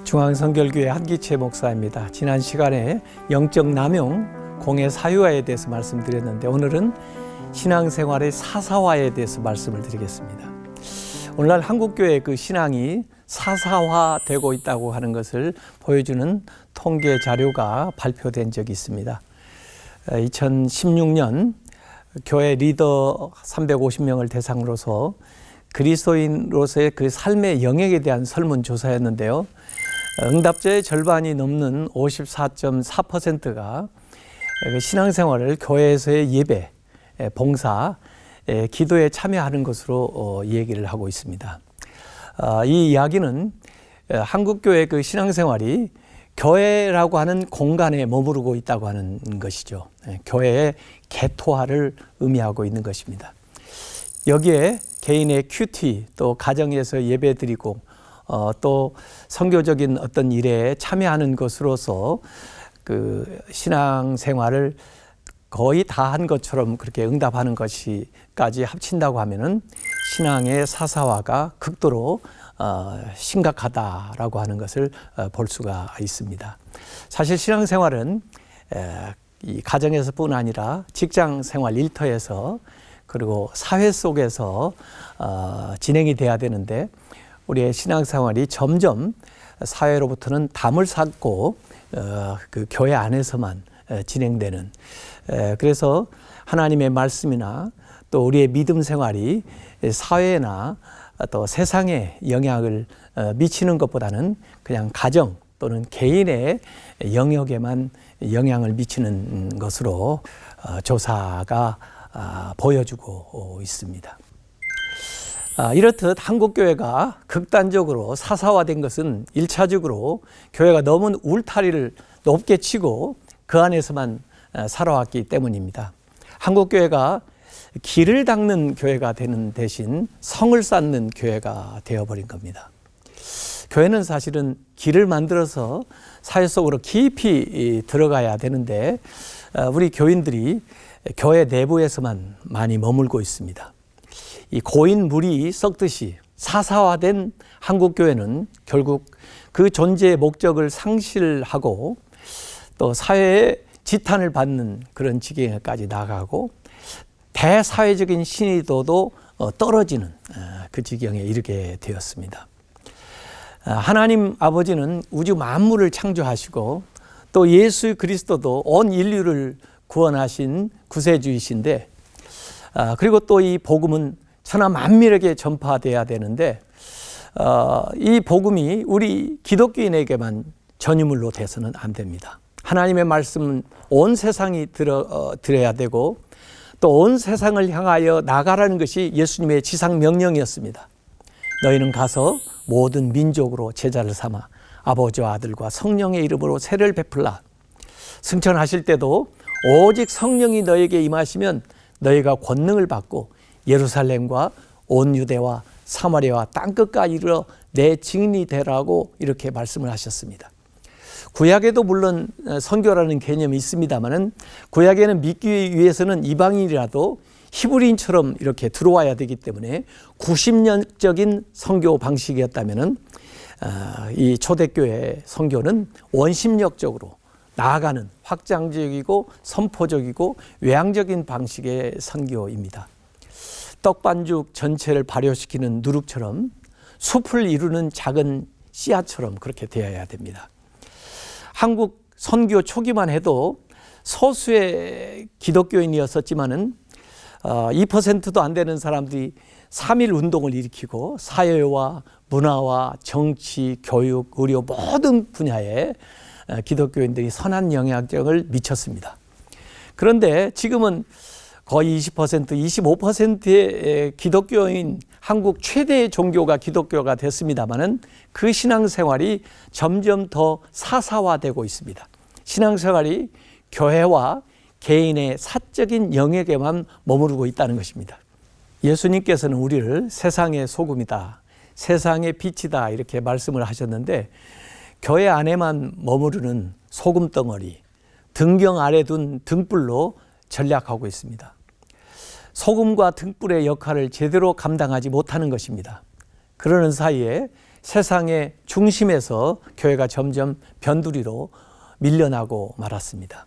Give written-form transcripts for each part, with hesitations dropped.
중앙성결교회 한기채 목사입니다. 지난 시간에 영적 남용, 공의 사유화에 대해서 말씀드렸는데 오늘은 신앙생활의 사사화에 대해서 말씀을 드리겠습니다. 오늘날 한국교회의 그 신앙이 사사화되고 있다고 하는 것을 보여주는 통계 자료가 발표된 적이 있습니다. 2016년 교회 리더 350명을 대상으로서 그리스도인으로서의 그 삶의 영역에 대한 설문조사였는데요. 응답자의 절반이 넘는 54.4%가 신앙생활을 교회에서의 예배, 봉사, 기도에 참여하는 것으로 얘기를 하고 있습니다. 이 이야기는 한국교회 그 신앙생활이 교회라고 하는 공간에 머무르고 있다고 하는 것이죠. 교회의 개토화를 의미하고 있는 것입니다. 여기에 개인의 큐티, 또 가정에서 예배드리고 또 선교적인 어떤 일에 참여하는 것으로서 그 신앙생활을 거의 다 한 것처럼 그렇게 응답하는 것이까지 합친다고 하면은 신앙의 사사화가 극도로 심각하다라고 하는 것을 볼 수가 있습니다. 사실 신앙생활은 이 가정에서뿐 아니라 직장생활 일터에서 그리고 사회 속에서 진행이 돼야 되는데 우리의 신앙생활이 점점 사회로부터는 담을 쌓고 그 교회 안에서만 진행되는, 그래서 하나님의 말씀이나 또 우리의 믿음 생활이 사회나 또 세상에 영향을 미치는 것보다는 그냥 가정 또는 개인의 영역에만 영향을 미치는 것으로 조사가 보여주고 있습니다. 이렇듯 한국교회가 극단적으로 사사화된 것은 1차적으로 교회가 너무 울타리를 높게 치고 그 안에서만 살아왔기 때문입니다. 한국교회가 길을 닦는 교회가 되는 대신 성을 쌓는 교회가 되어버린 겁니다. 교회는 사실은 길을 만들어서 사회 속으로 깊이 들어가야 되는데 우리 교인들이 교회 내부에서만 많이 머물고 있습니다. 이 고인 물이 썩듯이 사사화된 한국교회는 결국 그 존재의 목적을 상실하고 또 사회의 지탄을 받는 그런 지경에까지 나가고 대사회적인 신의도도 떨어지는 그 지경에 이르게 되었습니다. 하나님 아버지는 우주 만물을 창조하시고 또 예수 그리스도도 온 인류를 구원하신 구세주이신데, 그리고 또 이 복음은 천하 만민에게 전파돼야 되는데 이 복음이 우리 기독교인에게만 전유물로 돼서는 안 됩니다. 하나님의 말씀은 온 세상이 들어야 되고 또 온 세상을 향하여 나가라는 것이 예수님의 지상 명령이었습니다. 너희는 가서 모든 민족으로 제자를 삼아 아버지와 아들과 성령의 이름으로 세례를 베풀라. 승천하실 때도 오직 성령이 너에게 임하시면 너희가 권능을 받고 예루살렘과 온 유대와 사마리아와 땅끝까지 이르러 내 증인이 되라고 이렇게 말씀을 하셨습니다. 구약에도 물론 선교라는 개념이 있습니다만은 구약에는 믿기 위해서는 이방인이라도 히브리인처럼 이렇게 들어와야 되기 때문에 90년적인 선교 방식이었다면은 이 초대교회 선교는 원심력적으로 나아가는 확장적이고 선포적이고 외향적인 방식의 선교입니다. 떡반죽 전체를 발효시키는 누룩처럼 숲을 이루는 작은 씨앗처럼 그렇게 되어야 됩니다. 한국 선교 초기만 해도 소수의 기독교인이었었지만은 2%도 안 되는 사람들이 3.1 운동을 일으키고 사회와 문화와 정치, 교육, 의료 모든 분야에 기독교인들이 선한 영향력을 미쳤습니다. 그런데 지금은 거의 20%, 25%의 기독교인, 한국 최대의 종교가 기독교가 됐습니다마는 그 신앙생활이 점점 더 사사화되고 있습니다. 신앙생활이 교회와 개인의 사적인 영역에만 머무르고 있다는 것입니다. 예수님께서는 우리를 세상의 소금이다, 세상의 빛이다 이렇게 말씀을 하셨는데 교회 안에만 머무르는 소금 덩어리, 등경 아래 둔 등불로 전략하고 있습니다. 소금과 등불의 역할을 제대로 감당하지 못하는 것입니다. 그러는 사이에 세상의 중심에서 교회가 점점 변두리로 밀려나고 말았습니다.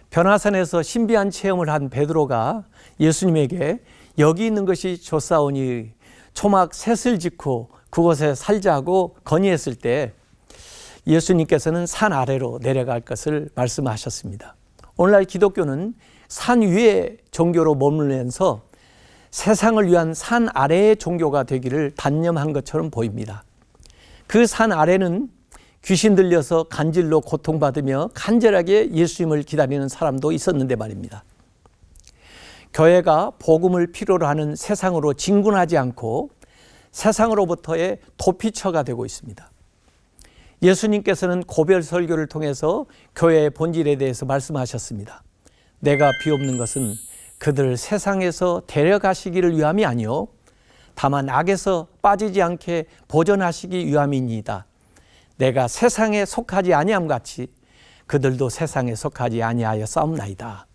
변화산에서 신비한 체험을 한 베드로가 예수님에게 여기 있는 것이 좋사오니 초막 셋을 짓고 그곳에 살자고 건의했을 때 예수님께서는 산 아래로 내려갈 것을 말씀하셨습니다. 오늘날 기독교는 산 위의 종교로 머물면서 세상을 위한 산 아래의 종교가 되기를 단념한 것처럼 보입니다. 그 산 아래는 귀신 들려서 간질로 고통받으며 간절하게 예수님을 기다리는 사람도 있었는데 말입니다. 교회가 복음을 필요로 하는 세상으로 진군하지 않고 세상으로부터의 도피처가 되고 있습니다. 예수님께서는 고별 설교를 통해서 교회의 본질에 대해서 말씀하셨습니다. 내가 비옵는 것은 그들을 세상에서 데려가시기를 위함이 아니요 다만 악에서 빠지지 않게 보존하시기 위함이니이다. 내가 세상에 속하지 아니함 같이 그들도 세상에 속하지 아니하여 싸움나이다.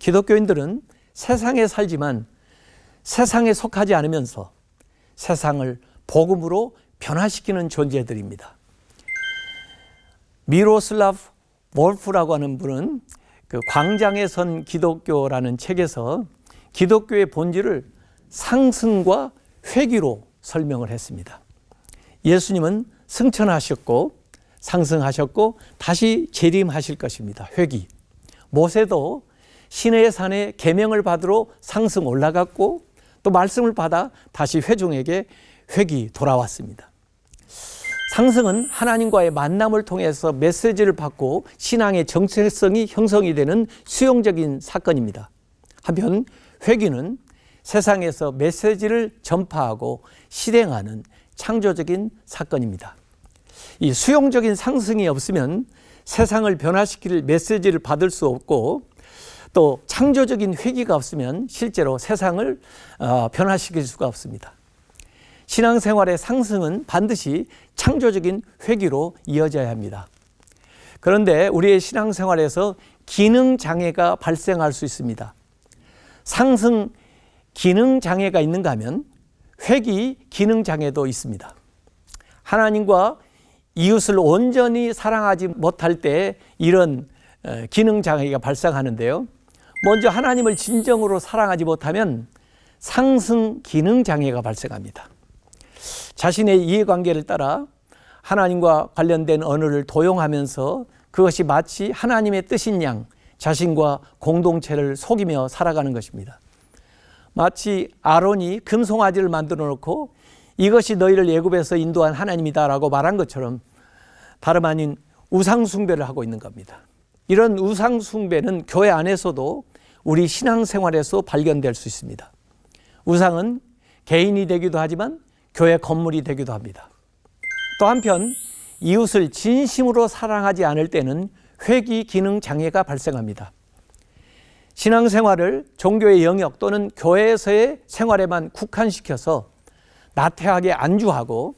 기독교인들은 세상에 살지만 세상에 속하지 않으면서 세상을 복음으로 변화시키는 존재들입니다. 미로슬라프 몰프라고 하는 분은 그 광장에 선 기독교라는 책에서 기독교의 본질을 상승과 회귀로 설명을 했습니다. 예수님은 승천하셨고 상승하셨고 다시 재림하실 것입니다. 회귀. 모세도 시내의 산에 계명을 받으러 상승 올라갔고 또 말씀을 받아 다시 회중에게 회귀 돌아왔습니다. 상승은 하나님과의 만남을 통해서 메시지를 받고 신앙의 정체성이 형성이 되는 수용적인 사건입니다. 한편 회귀는 세상에서 메시지를 전파하고 실행하는 창조적인 사건입니다. 이 수용적인 상승이 없으면 세상을 변화시킬 메시지를 받을 수 없고 또 창조적인 회귀가 없으면 실제로 세상을 변화시킬 수가 없습니다. 신앙생활의 상승은 반드시 창조적인 회귀로 이어져야 합니다. 그런데 우리의 신앙생활에서 기능장애가 발생할 수 있습니다. 상승 기능장애가 있는가 하면 회귀 기능장애도 있습니다. 하나님과 이웃을 온전히 사랑하지 못할 때 이런 기능장애가 발생하는데요. 먼저 하나님을 진정으로 사랑하지 못하면 상승 기능장애가 발생합니다. 자신의 이해관계를 따라 하나님과 관련된 언어를 도용하면서 그것이 마치 하나님의 뜻인 양 자신과 공동체를 속이며 살아가는 것입니다. 마치 아론이 금송아지를 만들어 놓고 이것이 너희를 애굽에서 인도한 하나님이다라고 말한 것처럼 다름 아닌 우상숭배를 하고 있는 겁니다. 이런 우상숭배는 교회 안에서도 우리 신앙생활에서 발견될 수 있습니다. 우상은 개인이 되기도 하지만 교회 건물이 되기도 합니다. 또 한편 이웃을 진심으로 사랑하지 않을 때는 회귀 기능 장애가 발생합니다. 신앙생활을 종교의 영역 또는 교회에서의 생활에만 국한시켜서 나태하게 안주하고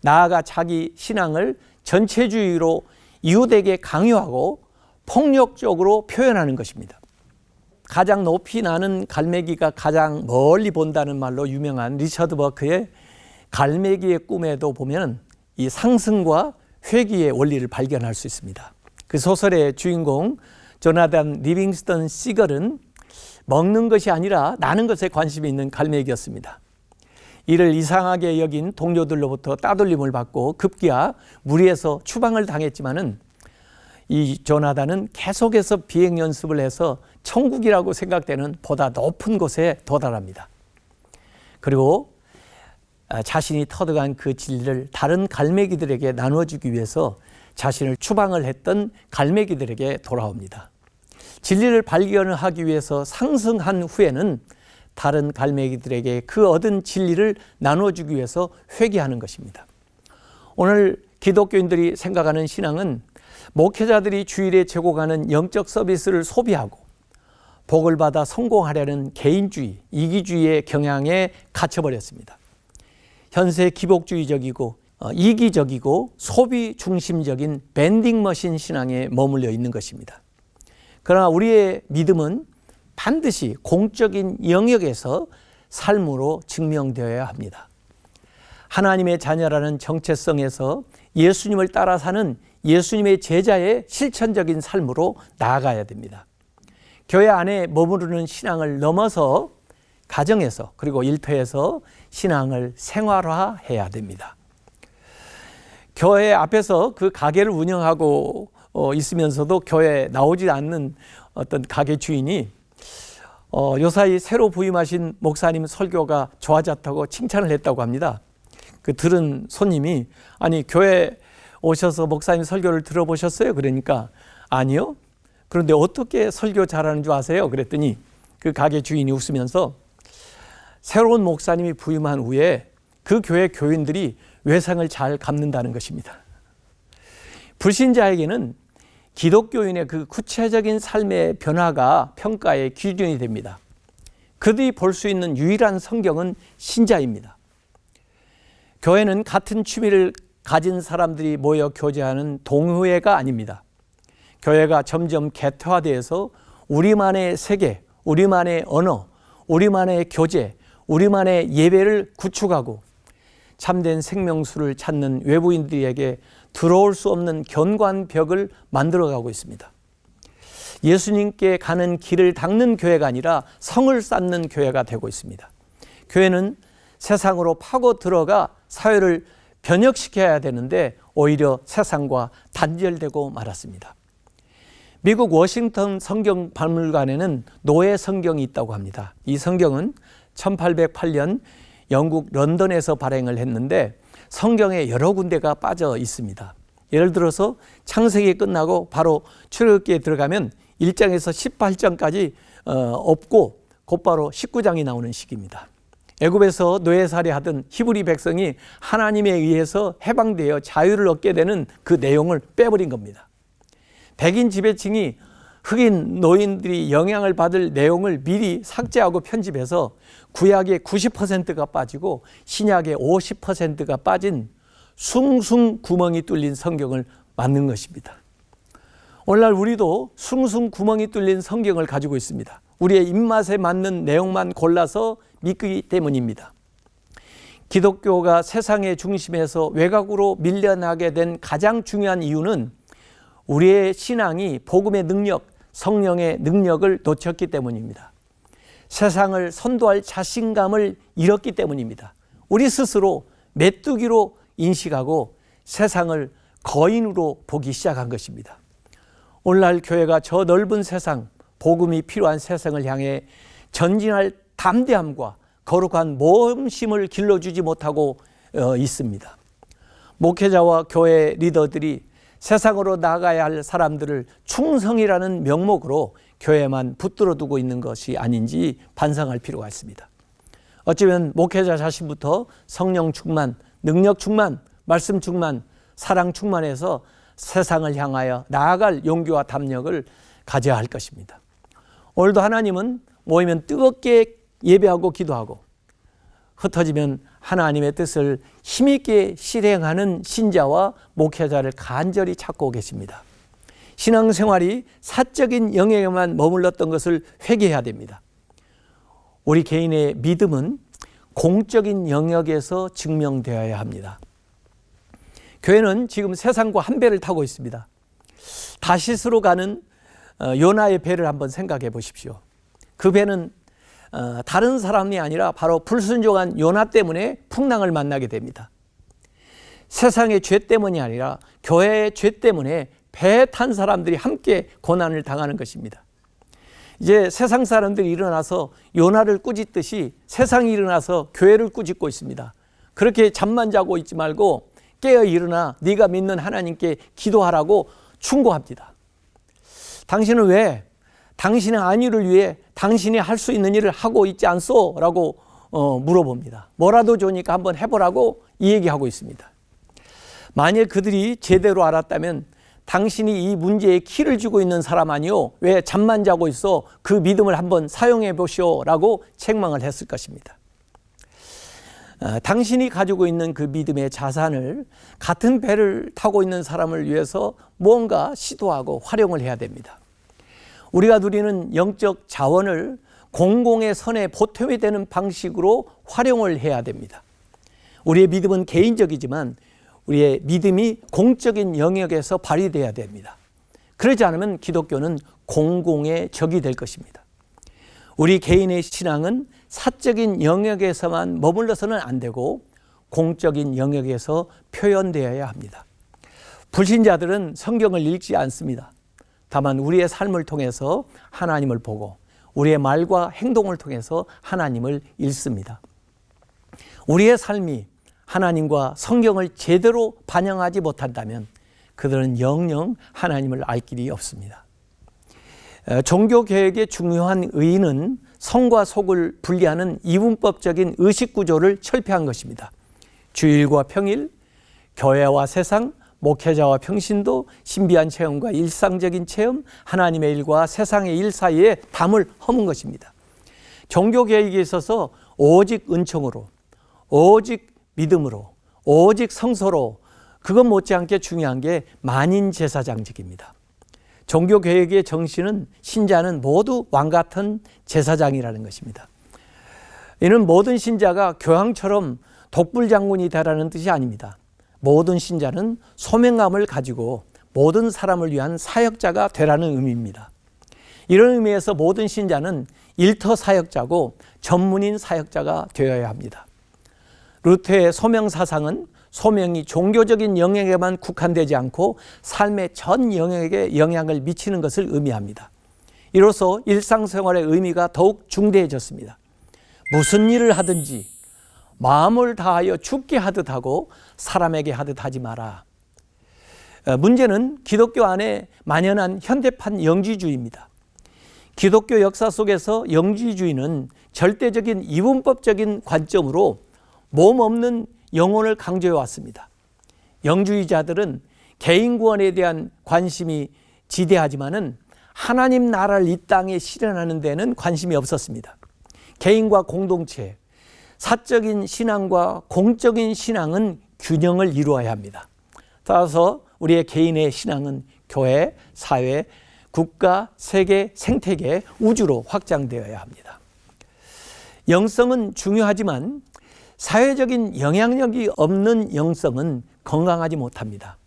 나아가 자기 신앙을 전체주의로 이웃에게 강요하고 폭력적으로 표현하는 것입니다. 가장 높이 나는 갈매기가 가장 멀리 본다는 말로 유명한 리처드 버크의 갈매기의 꿈에도 보면 이 상승과 회귀의 원리를 발견할 수 있습니다. 그 소설의 주인공 조나단 리빙스턴 시걸은 먹는 것이 아니라 나는 것에 관심이 있는 갈매기였습니다. 이를 이상하게 여긴 동료들로부터 따돌림을 받고 급기야 무리해서 추방을 당했지만은 이 조나단은 계속해서 비행 연습을 해서 천국이라고 생각되는 보다 높은 곳에 도달합니다. 그리고 자신이 터득한 그 진리를 다른 갈매기들에게 나누어주기 위해서 자신을 추방을 했던 갈매기들에게 돌아옵니다. 진리를 발견하기 위해서 상승한 후에는 다른 갈매기들에게 그 얻은 진리를 나누어주기 위해서 회개하는 것입니다. 오늘 기독교인들이 생각하는 신앙은 목회자들이 주일에 제공하는 영적 서비스를 소비하고 복을 받아 성공하려는 개인주의, 이기주의의 경향에 갇혀버렸습니다. 현세 기복주의적이고 이기적이고 소비 중심적인 밴딩머신 신앙에 머물러 있는 것입니다. 그러나 우리의 믿음은 반드시 공적인 영역에서 삶으로 증명되어야 합니다. 하나님의 자녀라는 정체성에서 예수님을 따라 사는 예수님의 제자의 실천적인 삶으로 나아가야 됩니다. 교회 안에 머무르는 신앙을 넘어서 가정에서 그리고 일터에서 신앙을 생활화해야 됩니다. 교회 앞에서 그 가게를 운영하고 있으면서도 교회에 나오지 않는 어떤 가게 주인이 요사이 새로 부임하신 목사님 설교가 좋아졌다고 칭찬을 했다고 합니다. 그 들은 손님이 아니 교회 오셔서 목사님 설교를 들어보셨어요? 그러니까 아니요. 그런데 어떻게 설교 잘하는 줄 아세요? 그랬더니 그 가게 주인이 웃으면서 새로운 목사님이 부임한 후에 그 교회 교인들이 외상을 잘 갚는다는 것입니다. 불신자에게는 기독교인의 그 구체적인 삶의 변화가 평가의 기준이 됩니다. 그들이 볼 수 있는 유일한 성경은 신자입니다. 교회는 같은 취미를 가진 사람들이 모여 교제하는 동호회가 아닙니다. 교회가 점점 개토화되어서 우리만의 세계, 우리만의 언어, 우리만의 교제, 우리만의 예배를 구축하고 참된 생명수를 찾는 외부인들에게 들어올 수 없는 견관벽을 만들어가고 있습니다. 예수님께 가는 길을 닦는 교회가 아니라 성을 쌓는 교회가 되고 있습니다. 교회는 세상으로 파고 들어가 사회를 변혁시켜야 되는데 오히려 세상과 단절되고 말았습니다. 미국 워싱턴 성경박물관에는 노예 성경이 있다고 합니다. 이 성경은 1808년 영국 런던에서 발행을 했는데 성경에 여러 군데가 빠져 있습니다. 예를 들어서 창세기 끝나고 바로 출애굽기에 들어가면 1장에서 18장까지 없고 곧바로 19장이 나오는 시기입니다. 애굽에서 노예살이하던 히브리 백성이 하나님에 의해서 해방되어 자유를 얻게 되는 그 내용을 빼버린 겁니다. 백인 지배층이 흑인 노인들이 영향을 받을 내용을 미리 삭제하고 편집해서 구약의 90%가 빠지고 신약의 50%가 빠진 숭숭 구멍이 뚫린 성경을 만든 것입니다. 오늘날 우리도 숭숭 구멍이 뚫린 성경을 가지고 있습니다. 우리의 입맛에 맞는 내용만 골라서 믿기 때문입니다. 기독교가 세상의 중심에서 외곽으로 밀려나게 된 가장 중요한 이유는 우리의 신앙이 복음의 능력, 성령의 능력을 놓쳤기 때문입니다. 세상을 선도할 자신감을 잃었기 때문입니다. 우리 스스로 메뚜기로 인식하고 세상을 거인으로 보기 시작한 것입니다. 오늘날 교회가 저 넓은 세상, 복음이 필요한 세상을 향해 전진할 담대함과 거룩한 모험심을 길러주지 못하고 있습니다. 목회자와 교회 리더들이 세상으로 나가야 할 사람들을 충성이라는 명목으로 교회만 붙들어 두고 있는 것이 아닌지 반성할 필요가 있습니다. 어쩌면 목회자 자신부터 성령 충만, 능력 충만, 말씀 충만, 사랑 충만해서 세상을 향하여 나아갈 용기와 담력을 가져야 할 것입니다. 오늘도 하나님은 모이면 뜨겁게 예배하고 기도하고 흩어지면 하나님의 뜻을 힘있게 실행하는 신자와 목회자를 간절히 찾고 계십니다. 신앙생활이 사적인 영역에만 머물렀던 것을 회개해야 됩니다. 우리 개인의 믿음은 공적인 영역에서 증명되어야 합니다. 교회는 지금 세상과 한 배를 타고 있습니다. 다시스로 가는 요나의 배를 한번 생각해 보십시오. 그 배는 다른 사람이 아니라 바로 불순종한 요나 때문에 풍랑을 만나게 됩니다. 세상의 죄 때문이 아니라 교회의 죄 때문에 배에 탄 사람들이 함께 고난을 당하는 것입니다. 이제 세상 사람들이 일어나서 요나를 꾸짖듯이 세상이 일어나서 교회를 꾸짖고 있습니다. 그렇게 잠만 자고 있지 말고 깨어 일어나 네가 믿는 하나님께 기도하라고 충고합니다. 당신은 왜 당신의 안위를 위해 당신이 할 수 있는 일을 하고 있지 않소? 라고 물어봅니다. 뭐라도 좋으니까 한번 해보라고 이 얘기하고 있습니다. 만일 그들이 제대로 알았다면 당신이 이 문제에 키를 쥐고 있는 사람 아니오? 왜 잠만 자고 있어? 그 믿음을 한번 사용해 보시오 라고 책망을 했을 것입니다. 당신이 가지고 있는 그 믿음의 자산을 같은 배를 타고 있는 사람을 위해서 뭔가 시도하고 활용을 해야 됩니다. 우리가 누리는 영적 자원을 공공의 선에 보탬이 되는 방식으로 활용을 해야 됩니다. 우리의 믿음은 개인적이지만 우리의 믿음이 공적인 영역에서 발휘되어야 됩니다. 그러지 않으면 기독교는 공공의 적이 될 것입니다. 우리 개인의 신앙은 사적인 영역에서만 머물러서는 안 되고 공적인 영역에서 표현되어야 합니다. 불신자들은 성경을 읽지 않습니다. 다만 우리의 삶을 통해서 하나님을 보고 우리의 말과 행동을 통해서 하나님을 읽습니다. 우리의 삶이 하나님과 성경을 제대로 반영하지 못한다면 그들은 영영 하나님을 알 길이 없습니다. 종교개혁의 중요한 의의는 성과 속을 분리하는 이분법적인 의식구조를 철폐한 것입니다. 주일과 평일, 교회와 세상, 목회자와 평신도, 신비한 체험과 일상적인 체험, 하나님의 일과 세상의 일 사이에 담을 허문 것입니다. 종교개혁에 있어서 오직 은총으로, 오직 믿음으로, 오직 성서로, 그것 못지않게 중요한 게 만인제사장직입니다. 종교개혁의 정신은 신자는 모두 왕같은 제사장이라는 것입니다. 이는 모든 신자가 교황처럼 독불장군이 되라는 뜻이 아닙니다. 모든 신자는 소명감을 가지고 모든 사람을 위한 사역자가 되라는 의미입니다. 이런 의미에서 모든 신자는 일터 사역자고 전문인 사역자가 되어야 합니다. 루터의 소명 사상은 소명이 종교적인 영역에만 국한되지 않고 삶의 전 영역에 영향을 미치는 것을 의미합니다. 이로써 일상생활의 의미가 더욱 중대해졌습니다. 무슨 일을 하든지 마음을 다하여 죽게 하듯 하고 사람에게 하듯 하지 마라. 문제는 기독교 안에 만연한 현대판 영지주의입니다. 기독교 역사 속에서 영지주의는 절대적인 이분법적인 관점으로 몸 없는 영혼을 강조해 왔습니다. 영주의자들은 개인 구원에 대한 관심이 지대하지만은 하나님 나라를 이 땅에 실현하는 데는 관심이 없었습니다. 개인과 공동체, 사적인 신앙과 공적인 신앙은 균형을 이루어야 합니다. 따라서 우리의 개인의 신앙은 교회, 사회, 국가, 세계, 생태계, 우주로 확장되어야 합니다. 영성은 중요하지만 사회적인 영향력이 없는 영성은 건강하지 못합니다.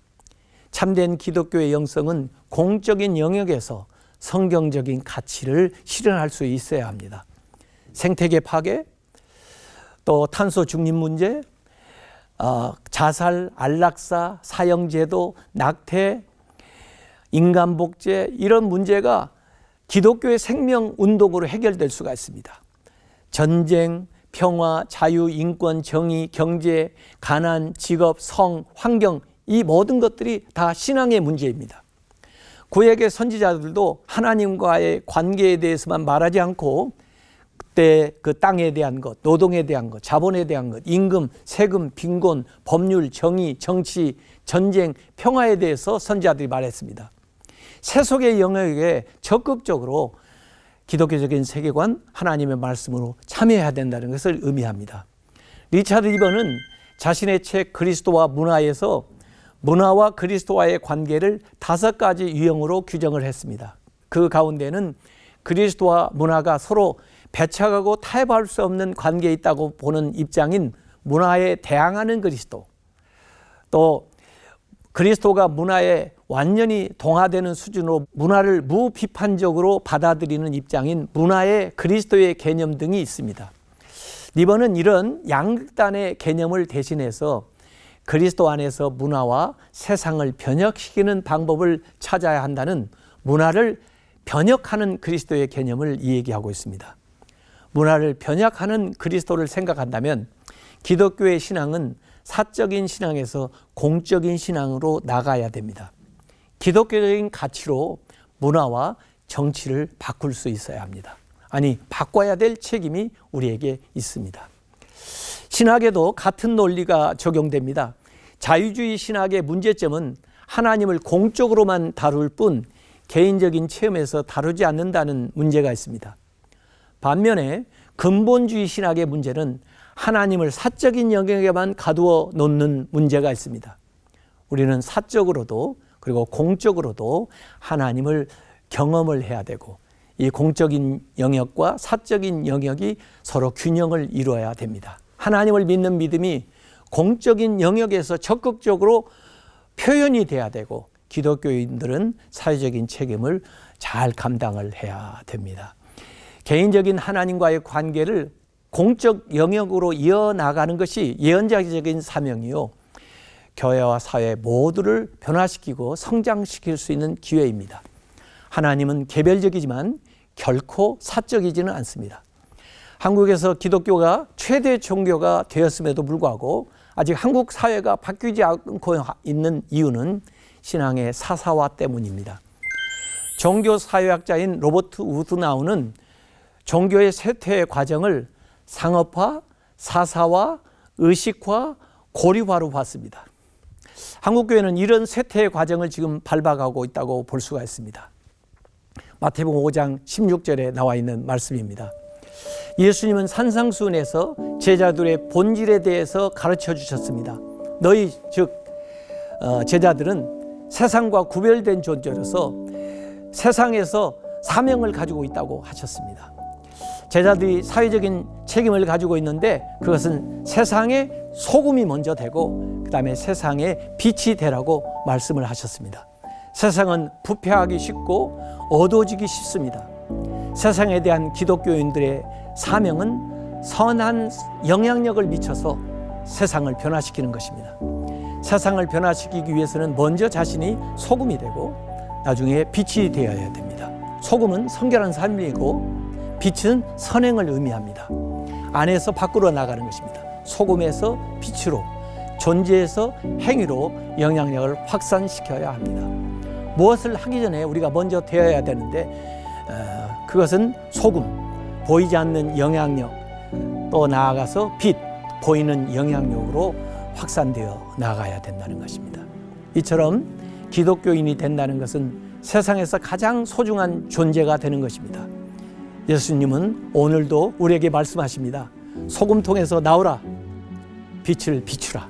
참된 기독교의 영성은 공적인 영역에서 성경적인 가치를 실현할 수 있어야 합니다. 생태계 파괴, 또 탄소 중립 문제, 자살, 안락사, 사형제도, 낙태, 인간복제 이런 문제가 기독교의 생명운동으로 해결될 수가 있습니다. 전쟁, 평화, 자유, 인권, 정의, 경제, 가난, 직업, 성, 환경 이 모든 것들이 다 신앙의 문제입니다. 구약의 선지자들도 하나님과의 관계에 대해서만 말하지 않고 그때 그 땅에 대한 것, 노동에 대한 것, 자본에 대한 것, 임금, 세금, 빈곤, 법률, 정의, 정치, 전쟁, 평화에 대해서 선지자들이 말했습니다. 세속의 영역에 적극적으로 기독교적인 세계관, 하나님의 말씀으로 참여해야 된다는 것을 의미합니다. 리차드 리버는 자신의 책 그리스도와 문화에서 문화와 그리스도와의 관계를 5가지 유형으로 규정을 했습니다. 그 가운데는 그리스도와 문화가 서로 배척하고 타협할 수 없는 관계에 있다고 보는 입장인 문화에 대항하는 그리스도, 또 그리스도가 문화에 완전히 동화되는 수준으로 문화를 무비판적으로 받아들이는 입장인 문화의 그리스도의 개념 등이 있습니다. 리버는 이런 양극단의 개념을 대신해서 그리스도 안에서 문화와 세상을 변혁시키는 방법을 찾아야 한다는 문화를 변혁하는 그리스도의 개념을 이야기하고 있습니다. 문화를 변혁하는 그리스도를 생각한다면 기독교의 신앙은 사적인 신앙에서 공적인 신앙으로 나가야 됩니다. 기독교적인 가치로 문화와 정치를 바꿀 수 있어야 합니다. 아니, 바꿔야 될 책임이 우리에게 있습니다. 신학에도 같은 논리가 적용됩니다. 자유주의 신학의 문제점은 하나님을 공적으로만 다룰 뿐 개인적인 체험에서 다루지 않는다는 문제가 있습니다. 반면에 근본주의 신학의 문제는 하나님을 사적인 영역에만 가두어 놓는 문제가 있습니다. 우리는 사적으로도 그리고 공적으로도 하나님을 경험을 해야 되고 이 공적인 영역과 사적인 영역이 서로 균형을 이루어야 됩니다. 하나님을 믿는 믿음이 공적인 영역에서 적극적으로 표현이 돼야 되고 기독교인들은 사회적인 책임을 잘 감당을 해야 됩니다. 개인적인 하나님과의 관계를 공적 영역으로 이어나가는 것이 예언자적인 사명이요. 교회와 사회 모두를 변화시키고 성장시킬 수 있는 기회입니다. 하나님은 개별적이지만 결코 사적이지는 않습니다. 한국에서 기독교가 최대 종교가 되었음에도 불구하고 아직 한국 사회가 바뀌지 않고 있는 이유는 신앙의 사사화 때문입니다. 종교사회학자인 로버트 우드나우는 종교의 쇠퇴의 과정을 상업화, 사사화, 의식화, 고립화로 봤습니다. 한국교회는 이런 쇠퇴의 과정을 지금 밟아가고 있다고 볼 수가 있습니다. 마태복음 5장 16절에 나와 있는 말씀입니다. 예수님은 산상수훈에서 제자들의 본질에 대해서 가르쳐 주셨습니다. 너희 즉 제자들은 세상과 구별된 존재로서 세상에서 사명을 가지고 있다고 하셨습니다. 제자들이 사회적인 책임을 가지고 있는데 그것은 세상의 소금이 먼저 되고 그 다음에 세상의 빛이 되라고 말씀을 하셨습니다. 세상은 부패하기 쉽고 어두워지기 쉽습니다. 세상에 대한 기독교인들의 사명은 선한 영향력을 미쳐서 세상을 변화시키는 것입니다. 세상을 변화시키기 위해서는 먼저 자신이 소금이 되고 나중에 빛이 되어야 됩니다. 소금은 성결한 삶이고 빛은 선행을 의미합니다. 안에서 밖으로 나가는 것입니다. 소금에서 빛으로, 존재에서 행위로 영향력을 확산시켜야 합니다. 무엇을 하기 전에 우리가 먼저 되어야 되는데 그것은 소금, 보이지 않는 영향력, 또 나아가서 빛, 보이는 영향력으로 확산되어 나가야 된다는 것입니다. 이처럼 기독교인이 된다는 것은 세상에서 가장 소중한 존재가 되는 것입니다. 예수님은 오늘도 우리에게 말씀하십니다. 소금통에서 나오라, 빛을 비추라.